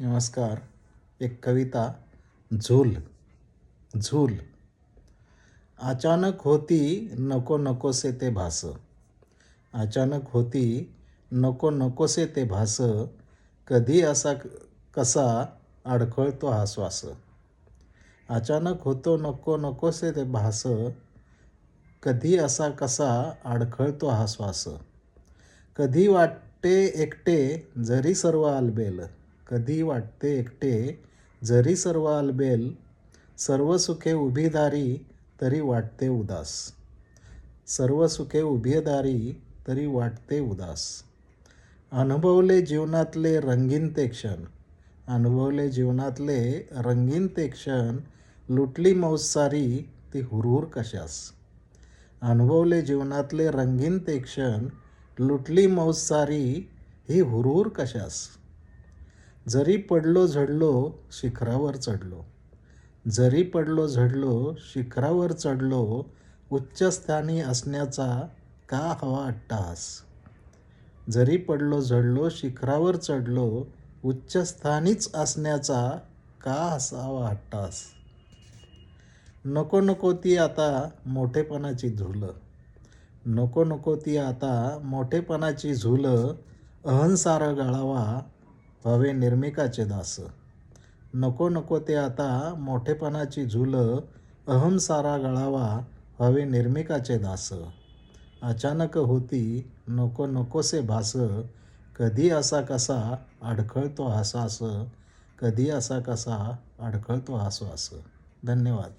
नमस्कार. एक कविता. झूल. झूल. अचानक होती नको नकोसे ते भास. अचानक होती नको नकोसे ते भास. कधी असा कसा अडखळतो हा श्वास. अचानक होतो नको नकोसे ते भास. कधी असा कसा अडखळतो हा श्वास. कधी वाटते एकटे जरी सर्व आलबेल. कधी वाटते एकटे जरी सर्व आलबेल. सर्व सुखे उभी दारी तरी वाटते उदास. सर्व सुखे उभी दारी तरी वाटते उदास. अनुभवले जीवनातले रंगीन ते क्षण. अनुभवले जीवनातले रंगीन ते क्षण. लुटली मौज सारी ती हुरहुर कशास. अनुभवले जीवनातले रंगीन ते क्षण. लुटली मौज सारी ही हुरहुर कशास. जरी पडलो झडलो शिखरावर चढलो. जरी पडलो झडलो शिखरावर चढलो. उच्च स्थानी असण्याचा का हवा अट्टहास. जरी पडलो झडलो शिखरावर चढलो. उच्च स्थानीच असण्याचा का हसावा अट्टहास. नको नको ती आता मोठेपणाची झूल. नको नको ती आता मोठेपणाची झूल. अहंसारा गाळावा व्हावे निर्मिकाचे दास. नको नको ते आता मोठेपणाची झूल. अहंसारा गाळावा व्हावे निर्मिकाचे दास. अचानक होती नको नकोसे भास. कधी असा कसा अडखळतो हा श्वास. कधी असा कसा अडखळतो हा श्वास. धन्यवाद.